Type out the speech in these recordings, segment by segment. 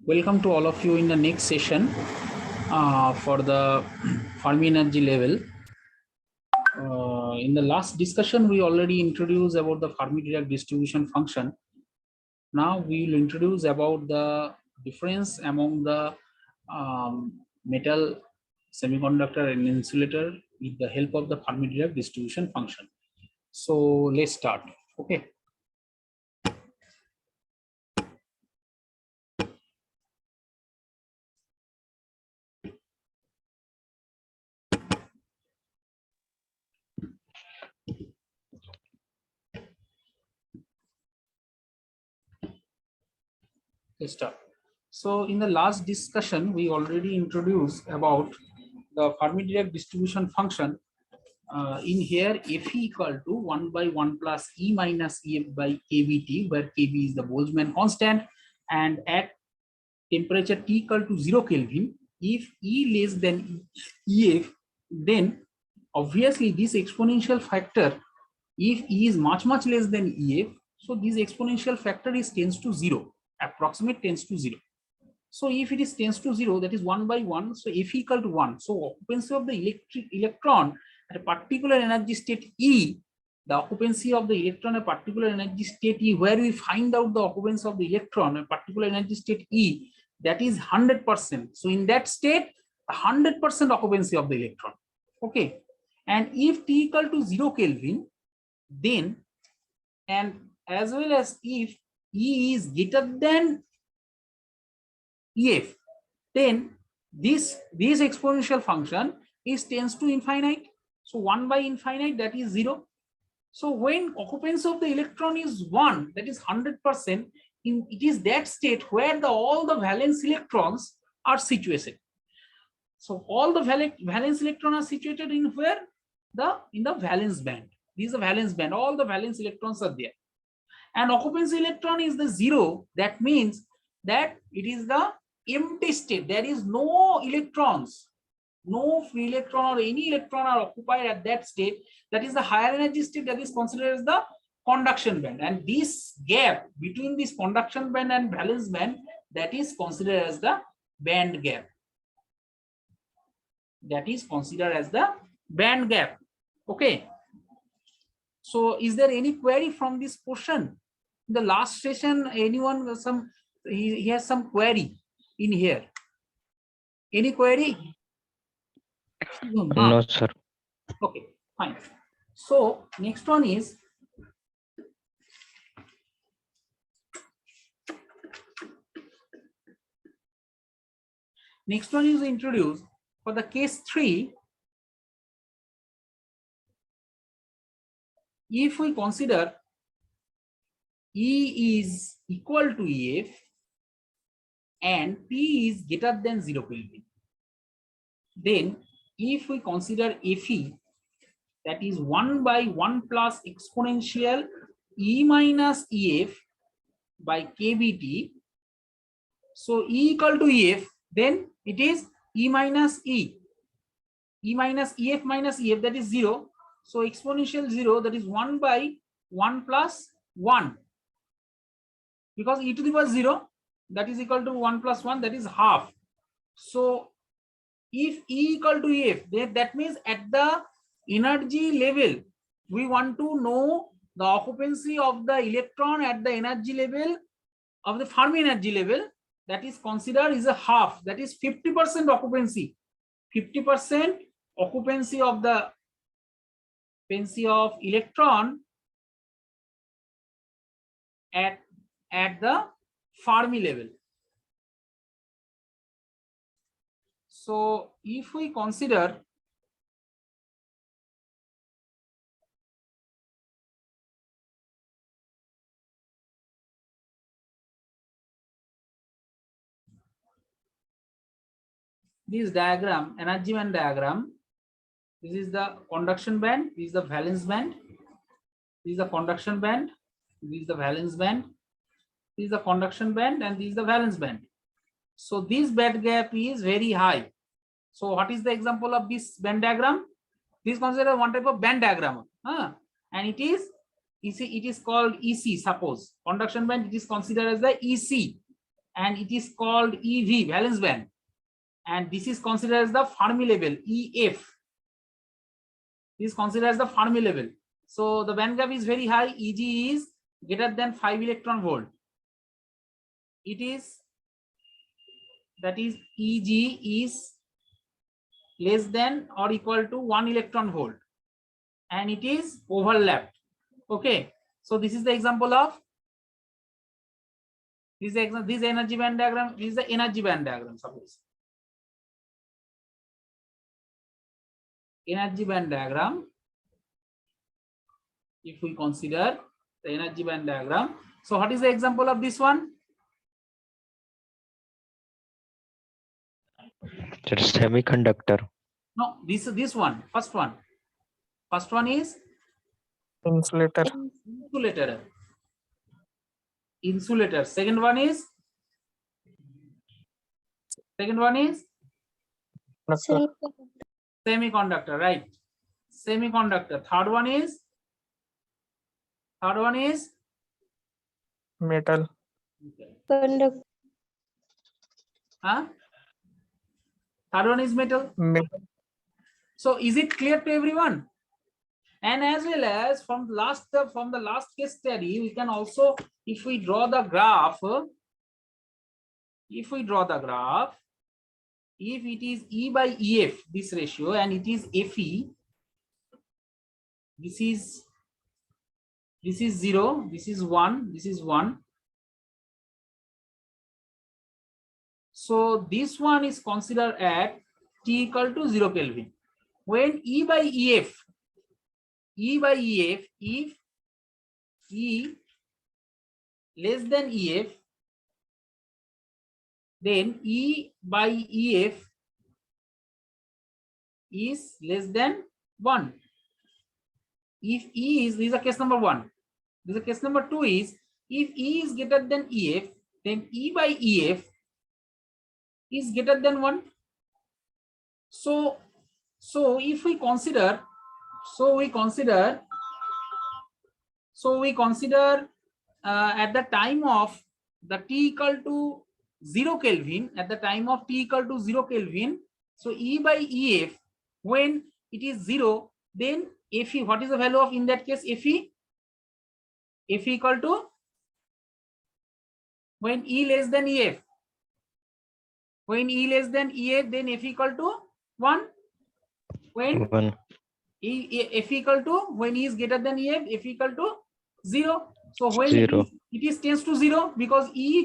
Welcome to all of you in the next session for the Fermi energy level. In the last discussion, we already introduced about the Fermi-Dirac distribution function. Now we will introduce about the difference among the metal, semiconductor and insulator with the help of the Fermi-Dirac distribution function. So let's start. Okay. Let's start. So in the last discussion, we already introduced about the Fermi-Dirac distribution function. In here, F equal to 1 by 1 plus E minus EF by kBT, where kB is the Boltzmann constant, and at temperature T equal to 0 Kelvin, if E less than EF, then obviously this exponential factor, if E is much less than EF, so this exponential factor is tends to 0, approximate tends to 0. So if it is tends to 0, that is 1 by 1, so F equal to 1. So occupancy of the electron at a particular energy state E, the occupancy of the electron at a particular energy state E, where we find out the occupancy of the electron at a particular energy state E, that is 100%. So in that state, 100% occupancy of the electron. Okay. And if T equal to 0 Kelvin, then, and as well as if E is greater than EF, then this exponential function is tends to infinite. So 1 by infinite, that is 0. So when occupancy of the electron is 1, that is 100%, it is that state where all the valence electrons are situated. So all the valence electrons are situated in where? In the valence band. This is the valence band. All the valence electrons are there. And occupancy electron is the 0. That means that it is the empty state. There is no electrons, no free electron or any electron are occupied at that state. That is the higher energy state, that is considered as the conduction band. And this gap between this conduction band and valence band, that is considered as the band gap. That is considered as the band gap. Okay. So is there any query from this portion? In the last session, anyone he has some query in here? Any query? No, sir. Okay, fine. So next one is introduced for the case 3. If we consider E is equal to EF and P is greater than 0 Kelvin, then if we consider Fe, that is 1 by 1 plus exponential E minus EF by kBT. So E equal to EF, then it is E minus E. E minus EF minus EF, that is 0. So exponential 0, that is 1 by 1 plus 1. Because e to the power 0, that is equal to 1 plus 1, that is half. So if E equal to EF, then that means at the energy level, we want to know the occupancy of the electron at the energy level of the Fermi energy level, that is considered is a half, that is 50% occupancy. 50% occupancy of the electron at the Fermi level. So if we consider this diagram, energy band diagram, this is the conduction band, this is the valence band, this is the conduction band, this is the valence band, this is the conduction band, and this is the valence band. So this band gap is very high. So what is the example of this band diagram? This is considered one type of band diagram, and it is it is called EC. Suppose conduction band, it is considered as the EC, and it is called EV, valence band, and this is considered as the Fermi level, EF. This is considered as the Fermi level. So the band gap is very high. Eg is greater than 5 electron volt. It is, that is, Eg is less than or equal to 1 electron volt, and it is overlapped. Okay, so this is the example of this energy band diagram. This is the energy band diagram. Suppose energy band diagram, if we consider the energy band diagram. So what is the example of this one? Just semiconductor. No, this one, first one is Insulator. Insulator. Second one is semiconductor, right? Semiconductor. Third one is Metal. Third one is metal. Metal. So is it clear to everyone? And as well as from the last case study, we can also, if we draw the graph, if it is E by EF, this ratio, and it is Fe, this is 0, this is 1, this is 1. So this one is considered at T equal to 0 Kelvin. When E by EF, if E less than EF, then E by EF is less than 1. If E is, this is a case number 1. This is a case number 2 is, if E is greater than EF, then E by EF is greater than 1. So if we consider, at the time of the T equal to 0 Kelvin, so E by EF, when it is 0, then Fe, what is the value of, in that case, Fe equal to, when E less than EF, then F equal to 1. When 1. F equal to, when E is greater than EF, F equal to 0. So when 0. it is tends to 0, because E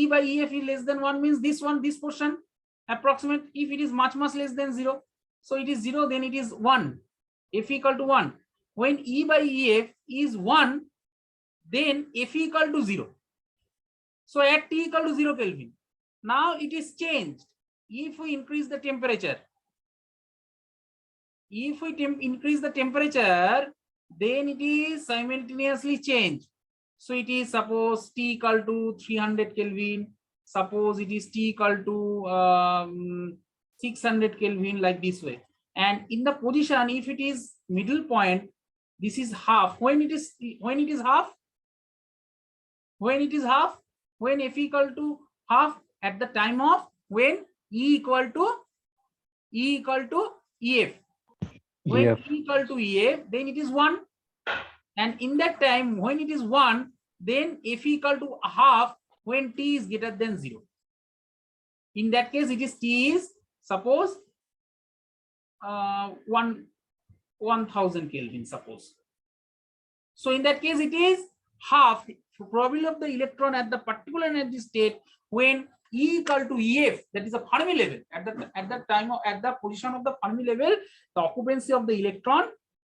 by EF is less than 1, means this portion approximate. If it is much less than 0, so it is 0, then it is 1, F equal to 1. When E by EF is 1, then F equal to 0. So at T equal to 0 Kelvin, now it is changed. If we increase the temperature, then it is simultaneously changed. So it is, suppose T equal to 300 Kelvin, suppose it is T equal to 600 Kelvin, like this way. And in the position, if it is middle point, this is half. When it is half, when F equal to half, at the time of when E equal to EF. When EF. E equal to EF, then it is 1. And in that time, when it is 1, then F equal to half when T is greater than 0. In that case, it is T is, suppose 1000 Kelvin, suppose. So in that case, it is half probability of the electron at the particular energy state when E equal to EF, that is a Fermi level. At the position of the Fermi level, the occupancy of the electron,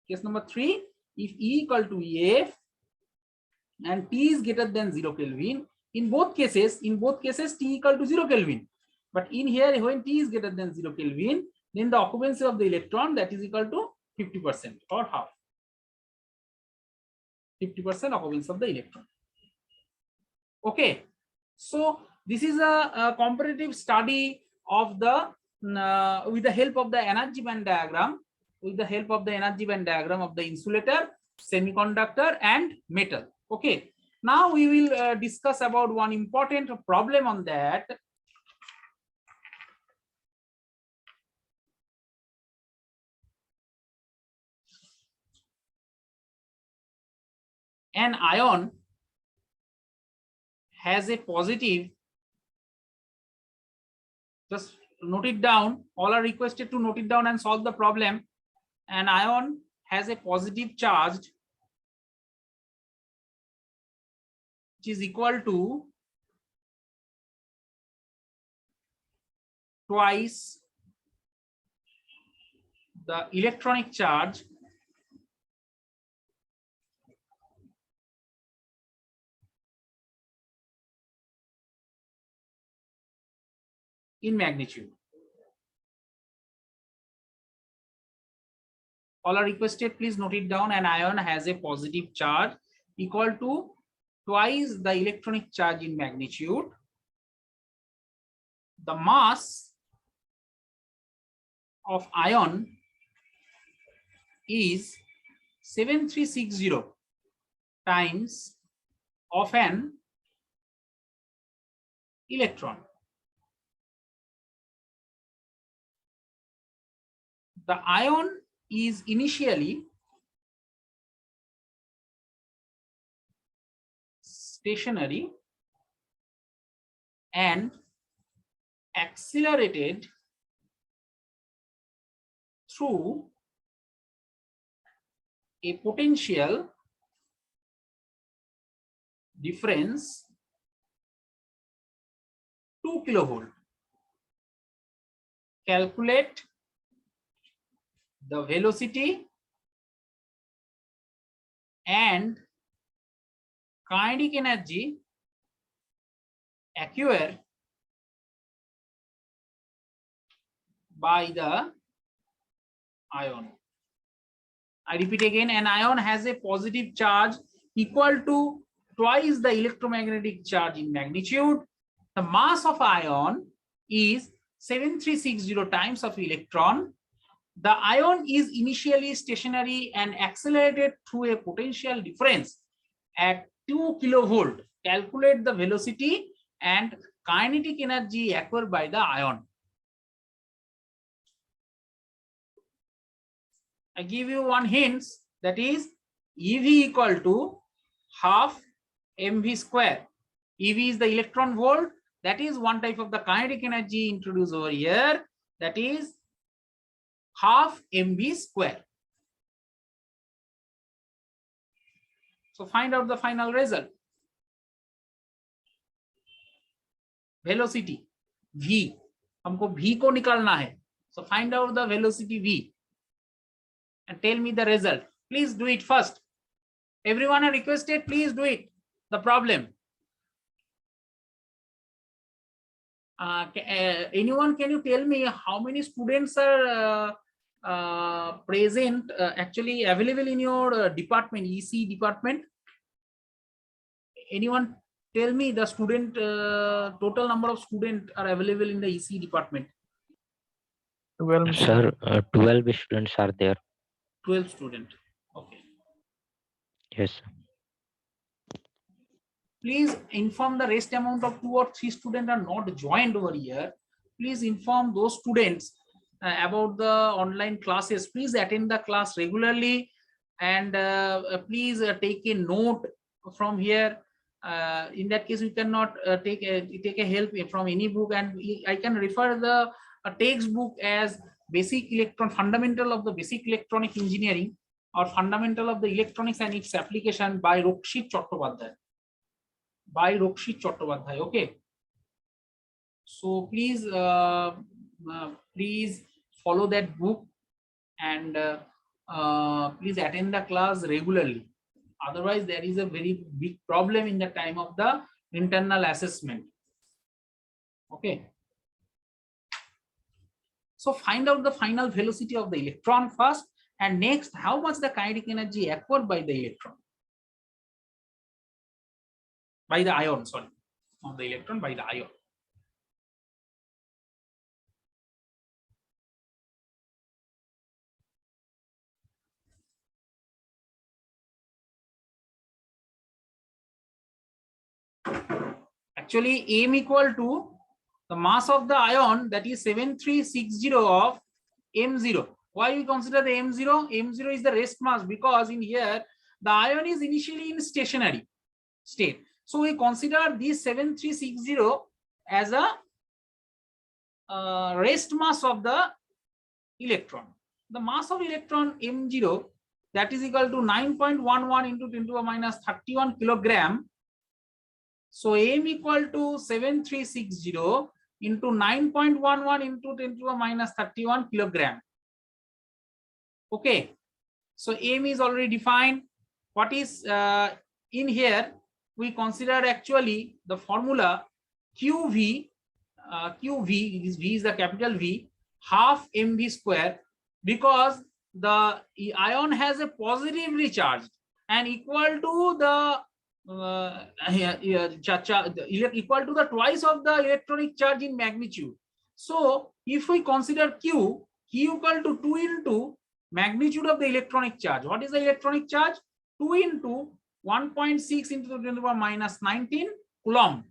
case number 3, if E equal to EF and T is greater than 0 Kelvin, in both cases T equal to 0 Kelvin. But in here, when T is greater than 0 Kelvin, then the occupancy of the electron, that is equal to 50% or half. 50% occupancy of the electron. Okay, so this is a comparative study of the with the help of the energy band diagram, of the insulator. semiconductor and metal. Okay, now we will discuss about one important problem on that. An ion has a positive, just note it down, all are requested to note it down and solve the problem. An ion has a positive charge which is equal to twice the electronic charge in magnitude. All are requested, please note it down. An ion has a positive charge equal to twice the electronic charge in magnitude. The mass of ion is 7360 times of an electron. The ion is initially stationary and accelerated through a potential difference 2 kilovolt. Calculate the velocity and kinetic energy acquired by the ion. I repeat again, an ion has a positive charge equal to twice the electromagnetic charge in magnitude. The mass of ion is 7360 times of electron. The ion is initially stationary and accelerated through a potential difference at 2 kilovolt. Calculate the velocity and kinetic energy acquired by the ion. I give you one hint, that is EV equal to half mv square. EV is the electron volt. That is one type of the kinetic energy introduced over here. That is half mv square. So find out the final result. Velocity v, हमको v को निकालना है. So find out the velocity v and tell me the result. Please do it first. Everyone are requested, please do it. The problem. Anyone, can you tell me how many students are present, actually available in your department, EC department? Anyone tell me the student, total number of students are available in the EC department? 12. Sir, 12 students are there. 12 students. Okay. Yes. Please inform the rest amount of 2 or 3 students are not joined over here. Please inform those students about the online classes. Please attend the class regularly and please take a note from here. In that case, we cannot take a help from any book, and I can refer the textbook as Basic Electron, Fundamental of the Basic Electronic Engineering or Fundamental of the Electronics and its Application by Rakshit Chattopadhyay. Okay. So please, please follow that book and please attend the class regularly. Otherwise, there is a very big problem in the time of the internal assessment. Okay. So find out the final velocity of the electron first, and next, how much the kinetic energy acquired by the electron. By the ion, sorry, not the electron, by the ion. Actually, m equal to the mass of the ion, that is 7360 of m0. Why we consider the m0? M0 is the rest mass, because in here the ion is initially in stationary state. So we consider this 7360 as a rest mass of the electron. The mass of electron m0, that is equal to 9.11 into 10 to the minus 31 kilogram. So m equal to 7360 into 9.11 into 10 to the minus 31 kilogram. Okay, so m is already defined. What is in here? We consider actually the formula QV. QV is V is the capital V, half mv square, because the ion has a positively charged and equal to the equal to the twice of the electronic charge in magnitude. So if we consider Q equal to 2 into magnitude of the electronic charge. What is the electronic charge? 2 into 1.6 into the 10 to the power minus 19 coulomb.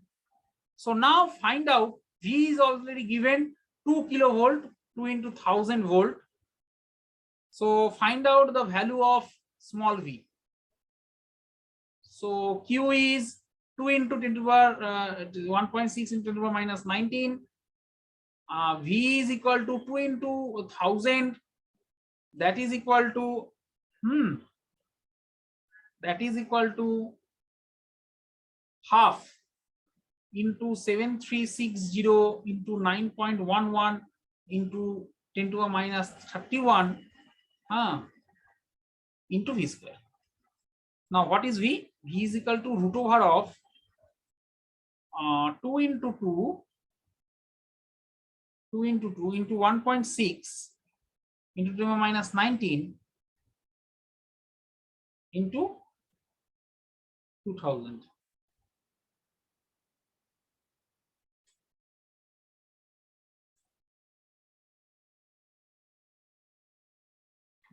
So now find out, V is already given 2 kilovolt, 2 into 1000 volt. So find out the value of small v. So Q is 2 into 10 to the power 1.6 into 10 to the power minus 19. V is equal to 2 into 1000. That is equal to half into 7360 into 9.11 into 10 to the minus 31 into v square. Now what is v? V is equal to root over of 2 into 2 into 1.6 into 10 to the minus 19 into 2000.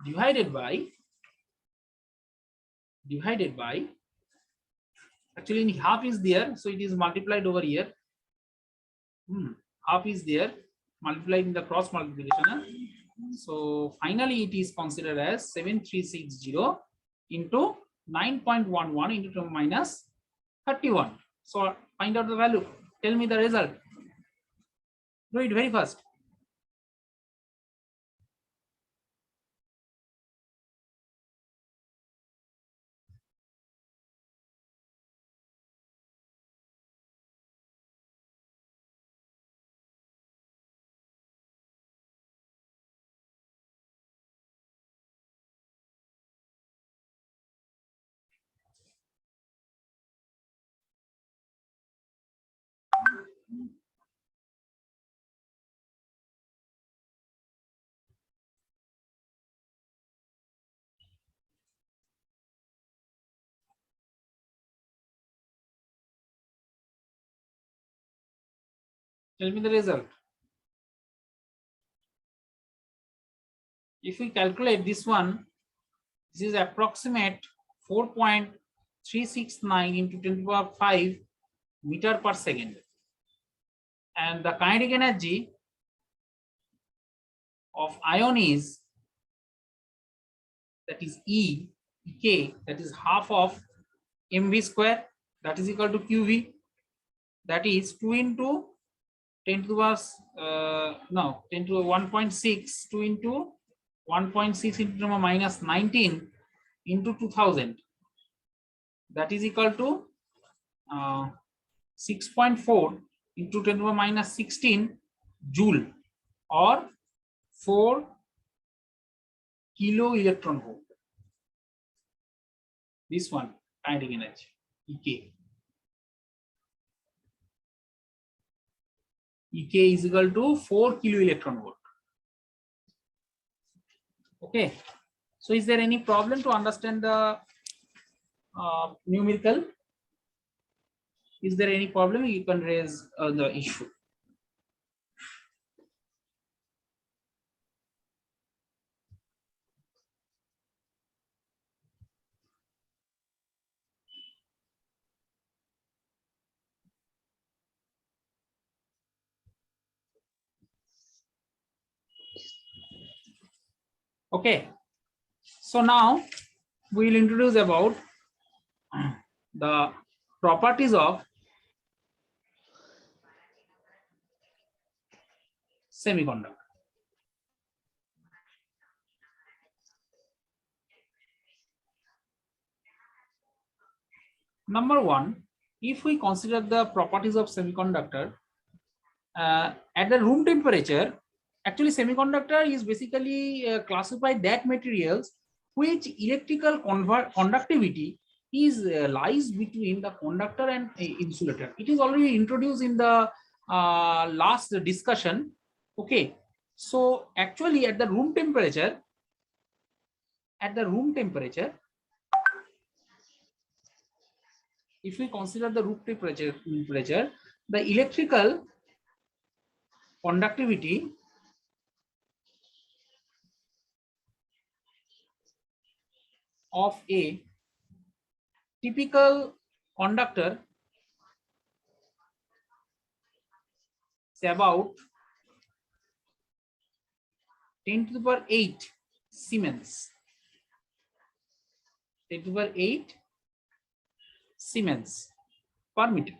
Divided by actually in half is there, so it is multiplied over here. Half is there, multiplied in the cross multiplication. So finally it is considered as 7360 into 9.11 into 10 minus 31. So find out the value. Tell me the result. Do it very fast. Tell me the result. If we calculate this one, this is approximate 4.369 into 10 to the power 5 meter per second. And the kinetic energy of ion is, that is Ek, that is half of mv square, that is equal to qv, that is 2 into 10 to the power 10 to the 1.6, 2 into 1.6 into 10 to the power minus 19 into 2000, that is equal to 6.4 into 10 to the power minus 16 joule, or 4 kilo electron volt. This one kinetic energy Ek. Ek is equal to 4 kilo electron volt. Okay, so is there any problem to understand the numerical? Is there any problem? You can raise the issue. Okay, so now we will introduce about the properties of semiconductor. Number one, if we consider the properties of semiconductor at the room temperature, actually semiconductor is basically classified that materials which electrical conductivity is lies between the conductor and insulator. It is already introduced in the last discussion. Okay, so actually at the room temperature, if we consider the room temperature, the electrical conductivity of a typical conductor is about 10 to the power 8 Siemens. 10 to the power 8 Siemens per meter.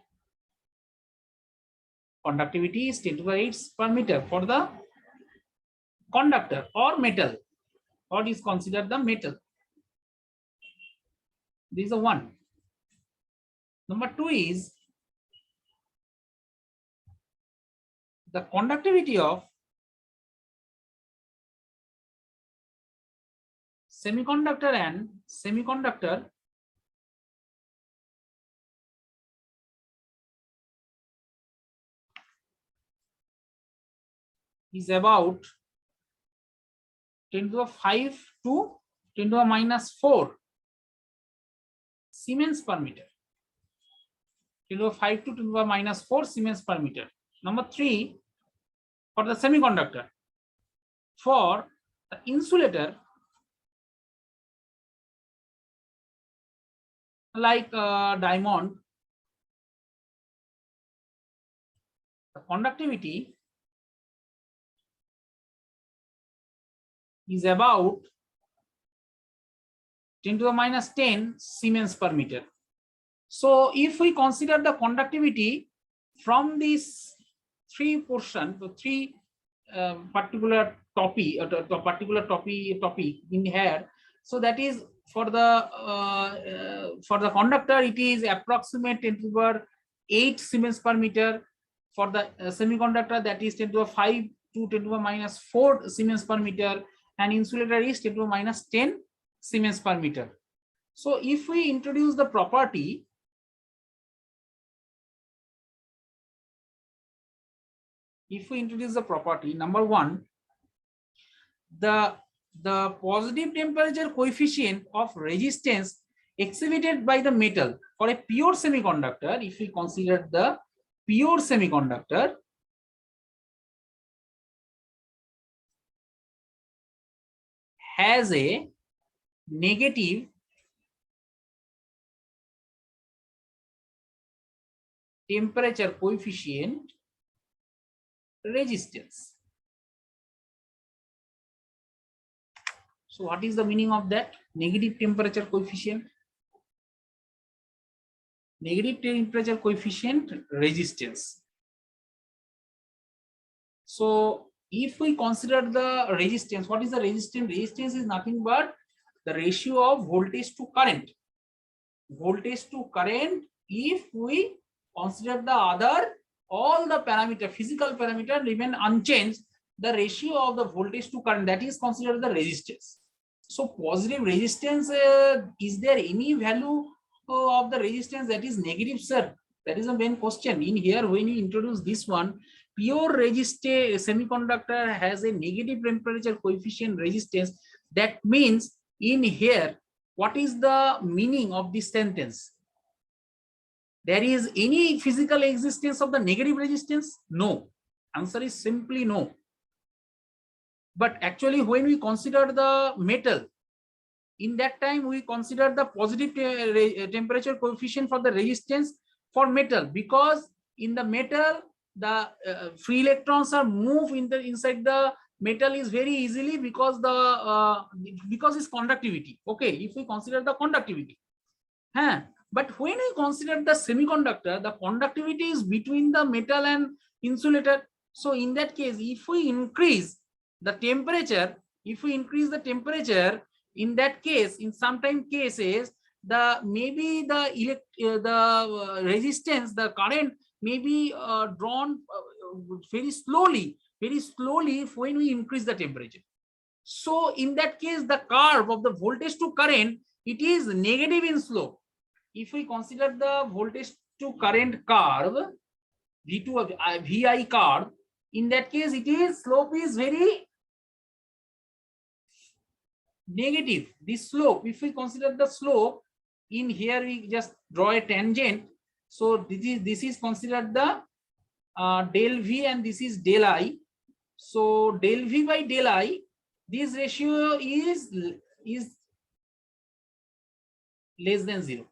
Conductivity is 10 to the power 8 per meter for the conductor or metal. What is considered the metal? This is a one. Number two is the conductivity of semiconductor and semiconductor is about 10 to the 5 to 10 to the minus 4 Siemens per meter. 10 to the 5 to 10 to the minus 4 Siemens per meter. Number three, for the semiconductor, for the insulator like diamond, the conductivity is about 10 to the minus 10 Siemens per meter. So if we consider the conductivity from these three portion, the three particular topic in here, so that is for the conductor it is approximate 10 to the power 8 Siemens per meter. For the semiconductor that is 10 to the 5 to 10 to the minus 4 Siemens per meter, and insulator is 10 to the minus 10 Siemens per meter. So if we introduce the property, number one, the positive temperature coefficient of resistance exhibited by the metal for a pure semiconductor, if we consider the pure semiconductor, has a negative temperature coefficient resistance. So what is the meaning of that negative temperature coefficient? Negative temperature coefficient resistance. So if we consider the resistance, what is the resistance? Resistance is nothing but the ratio of voltage to current. Voltage to current, if we consider the other, all the parameter, physical parameter remain unchanged, the ratio of the voltage to current, that is considered the resistance. So positive resistance, is there any value of the resistance that is negative, sir? That is the main question. In here, when you introduce this one, pure resistance semiconductor has a negative temperature coefficient resistance. That means in here, what is the meaning of this sentence? There is any physical existence of the negative resistance? No. Answer is simply no. But actually, when we consider the metal, in that time we consider the positive temperature coefficient for the resistance for metal, because in the metal the free electrons are moved inside the metal is very easily because because its conductivity. Okay, if we consider the conductivity, but when we consider the semiconductor, the conductivity is between the metal and insulator. So in that case, if we increase the temperature, in that case, in sometimes cases, the maybe the resistance, the current may be drawn very slowly when we increase the temperature. So in that case, the curve of the voltage to current, it is negative in slope. If we consider the voltage to current curve, V2 of VI curve, in that case, it is slope is very negative. This slope, if we consider the slope, in here we just draw a tangent. So this is considered the del V and this is del I. So del V by del I, this ratio is less than 0.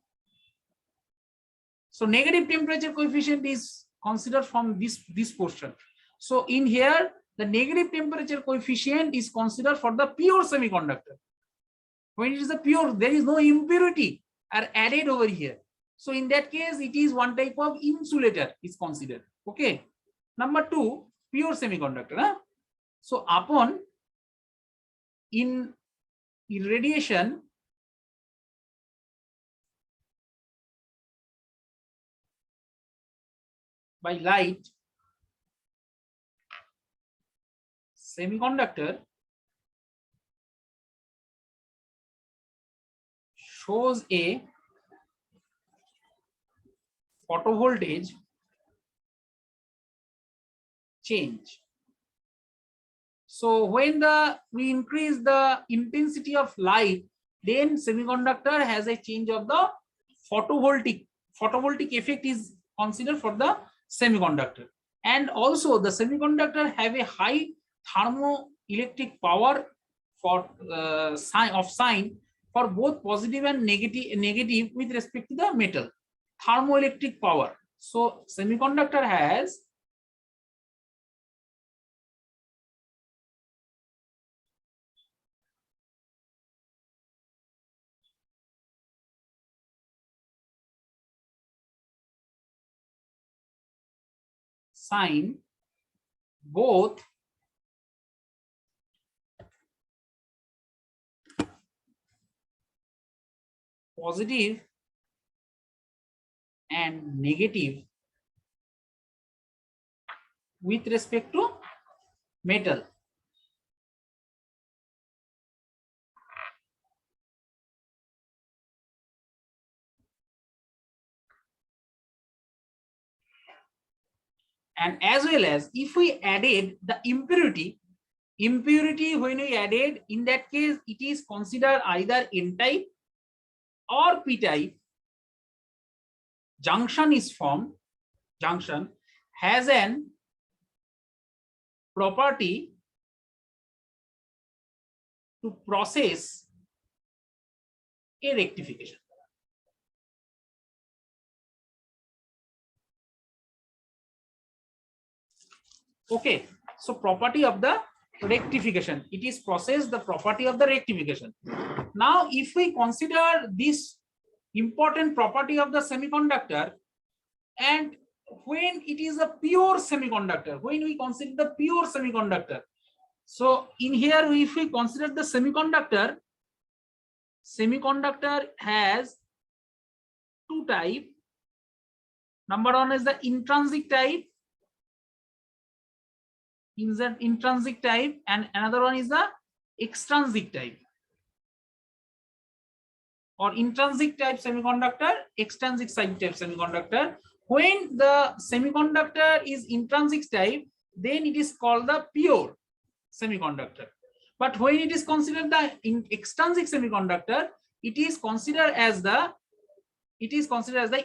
So negative temperature coefficient is considered from this portion. So in here, the negative temperature coefficient is considered for the pure semiconductor. When it is a pure, there is no impurity are added over here. So in that case, it is one type of insulator is considered. Okay. Number 2, pure semiconductor. So upon in irradiation, by light, semiconductor shows a photovoltage change. So when we increase the intensity of light, then semiconductor has a change of the photovoltaic effect is considered for the semiconductor. And also the semiconductor have a high thermoelectric power for sign for both positive and negative with respect to the metal. Thermoelectric power. So semiconductor has sign both positive and negative with respect to metal. And as well as if we added the impurity when we added, in that case, it is considered either N-type or P-type. Junction is formed. Junction has an property to process a rectification. Okay, so property of the rectification, it is processed the property of the rectification. Now, if we consider this important property of the semiconductor, and when it is a pure semiconductor, when we consider the pure semiconductor, so in here, if we consider the semiconductor has 2 types. Number 1 is the intrinsic type, and another one is the extrinsic type, or intrinsic type semiconductor, extrinsic type semiconductor. When the semiconductor is intrinsic type, then it is called the pure semiconductor. But when it is considered the extrinsic semiconductor, it is considered as the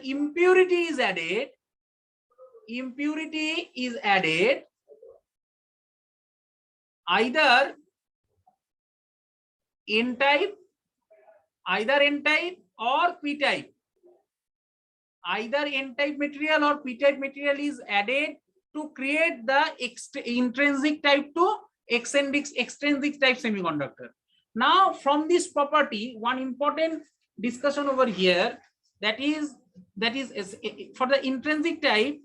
impurity is added. Impurity is added either N-type or P-type. Either N-type material or P-type material is added to create the intrinsic type to extrinsic type semiconductor. Now from this property, one important discussion over here, that is for the intrinsic type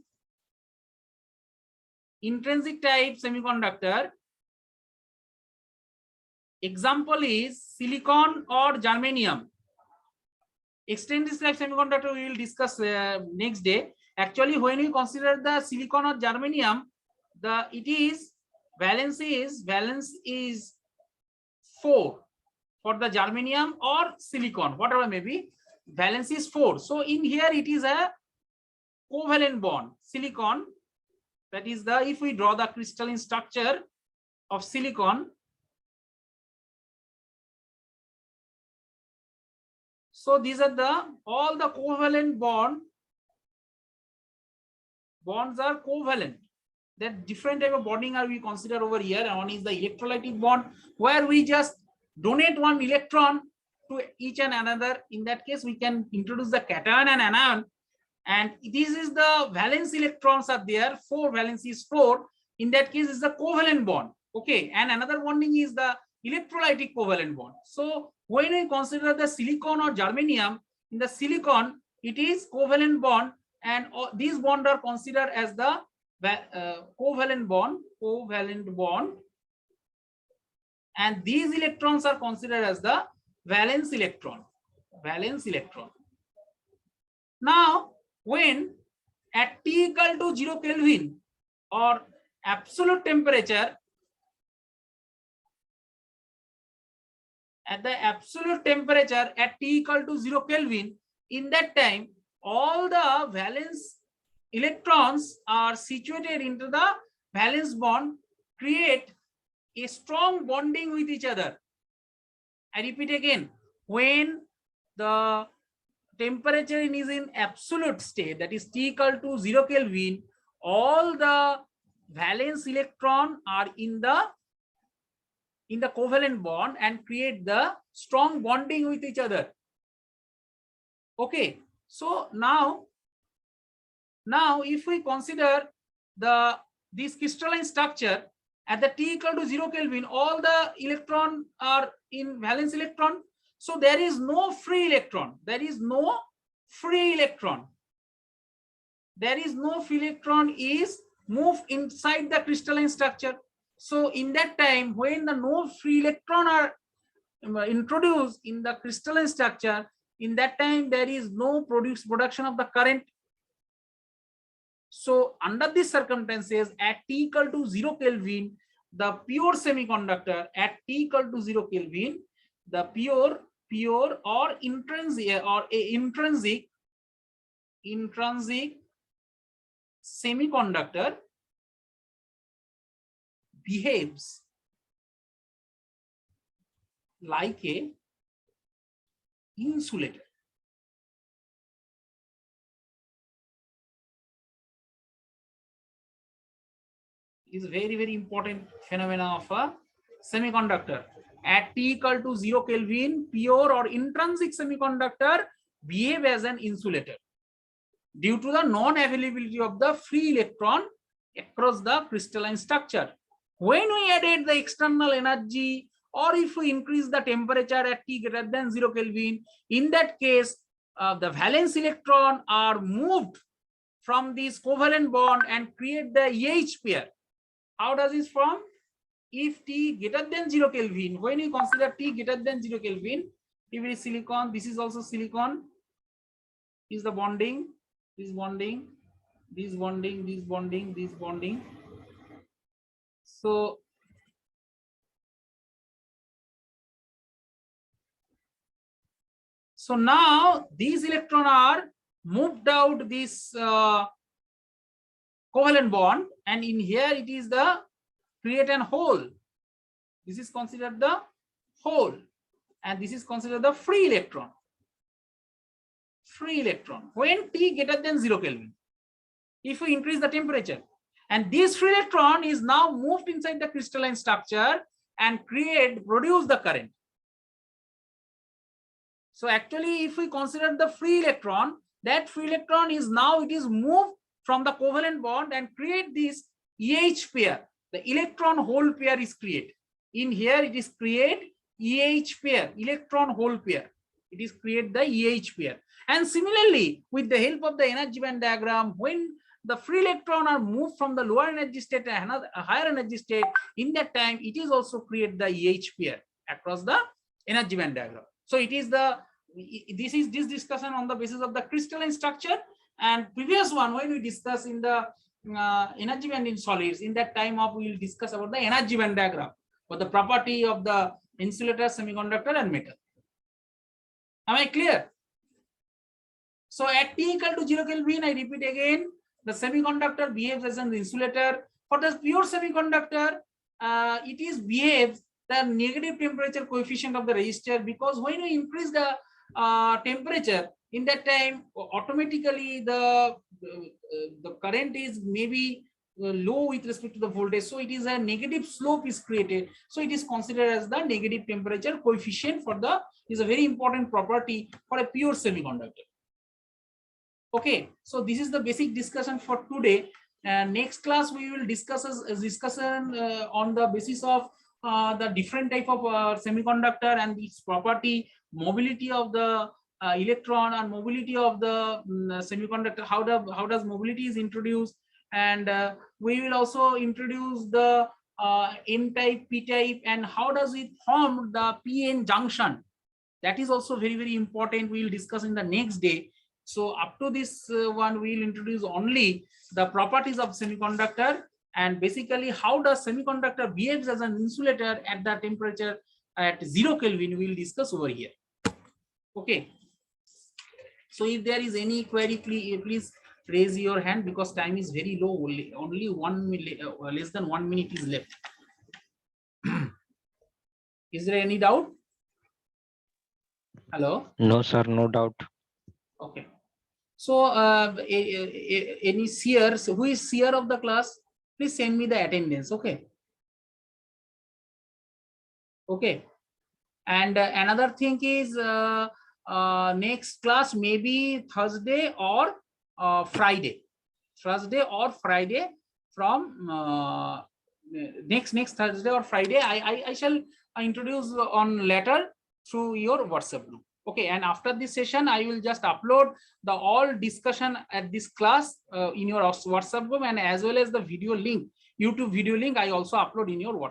semiconductor, example is silicon or germanium. Extrinsic type semiconductor we will discuss next day. Actually, when we consider the silicon or germanium, valence is 4 for the germanium or silicon, whatever may be, valence is 4. So in here it is a covalent bond. Silicon, that is the, if we draw the crystalline structure of silicon, so these are all the covalent bonds are covalent. That different type of bonding are we consider over here. One is the electrolytic bond, where we just donate one electron to each and another. In that case, we can introduce the cation and anion, and this is the valence electrons are there. 4 valence is 4. In that case, is the covalent bond. Okay, and another bonding is the electrolytic covalent bond. So when we consider the silicon or germanium, in the silicon it is covalent bond, and these bonds are considered as the covalent bond, and these electrons are considered as the valence electron. Now when at T equal to 0 Kelvin or absolute temperature, at the absolute temperature at T equal to 0 Kelvin, in that time all the valence electrons are situated into the valence bond, create a strong bonding with each other. I repeat again, when the temperature is in absolute state, that is T equal to 0 Kelvin, all the valence electron are in the covalent bond and create the strong bonding with each other. Okay, so now if we consider this crystalline structure at the T equal to 0 Kelvin, all the electron are in valence electron. So there is no free electron. Is moved inside the crystalline structure. So in that time, when the no free electron are introduced in the crystalline structure, in that time there is no production of the current. So under these circumstances, at T equal to 0 Kelvin, the pure semiconductor at T equal to 0 Kelvin, the pure or intrinsic semiconductor behaves like a insulator. Is very, very important phenomena of a semiconductor. At T equal to 0 Kelvin, pure or intrinsic semiconductor behave as an insulator due to the non-availability of the free electron across the crystalline structure. When we added the external energy, or if we increase the temperature at T greater than 0 Kelvin, in that case, the valence electron are moved from this covalent bond and create the EH pair. How does this form? If T greater than 0 Kelvin, when you consider T greater than 0 Kelvin, if it is silicon, this is also silicon, is the bonding, this bonding, this bonding, this bonding, this bonding. So now these electrons are moved out this covalent bond, and in here it is the create an hole. This is considered the hole, and this is considered the free electron. When T greater than 0 Kelvin, if we increase the temperature, and this free electron is now moved inside the crystalline structure and produce the current. So actually, if we consider the free electron, that free electron is now it is moved from the covalent bond and create this EH pair. the electron hole pair is created. In here it is create EH pair, electron hole pair. It is create the EH pair. And similarly, with the help of the energy band diagram, when the free electron are moved from the lower energy state to another higher energy state, in that time it is also create the EH pair across the energy band diagram. So it is the this discussion on the basis of the crystalline structure, and previous one when we discuss in the energy band in solids, in that time of we will discuss about the energy band diagram for the property of the insulator, semiconductor and metal. Am I clear? So at T equal to 0 Kelvin, I repeat again, the semiconductor behaves as an insulator. For the pure semiconductor, it is behaves the negative temperature coefficient of the resistor, because when we increase the temperature, in that time automatically the current is maybe low with respect to the voltage, so it is a negative slope is created, so it is considered as the negative temperature coefficient for the is a very important property for a pure semiconductor. Okay, so this is the basic discussion for today. Next class we will discuss discussion on the basis of the different type of semiconductor and its property, mobility of the electron and mobility of the semiconductor, how does mobility is introduced, and we will also introduce the N type, P type, and how does it form the PN junction. That is also very, very important. We will discuss in the next day. So up to this one, we will introduce only the properties of semiconductor, and basically how does semiconductor behaves as an insulator at the temperature at 0 Kelvin. We will discuss over here. Okay. So if there is any query, please raise your hand, because time is very low. Only 1 minute, less than 1 minute is left. Is there any doubt? Hello? No, sir, no doubt. Okay. So any seers, who is seer of the class, please send me the attendance. Okay. Okay. And another thing is next class may be Thursday or Friday. Thursday or Friday from next Thursday or Friday. I shall introduce on later through your WhatsApp group. Okay, and after this session, I will just upload the all discussion at this class in your WhatsApp group, and as well as the video link, YouTube video link, I also upload in your WhatsApp.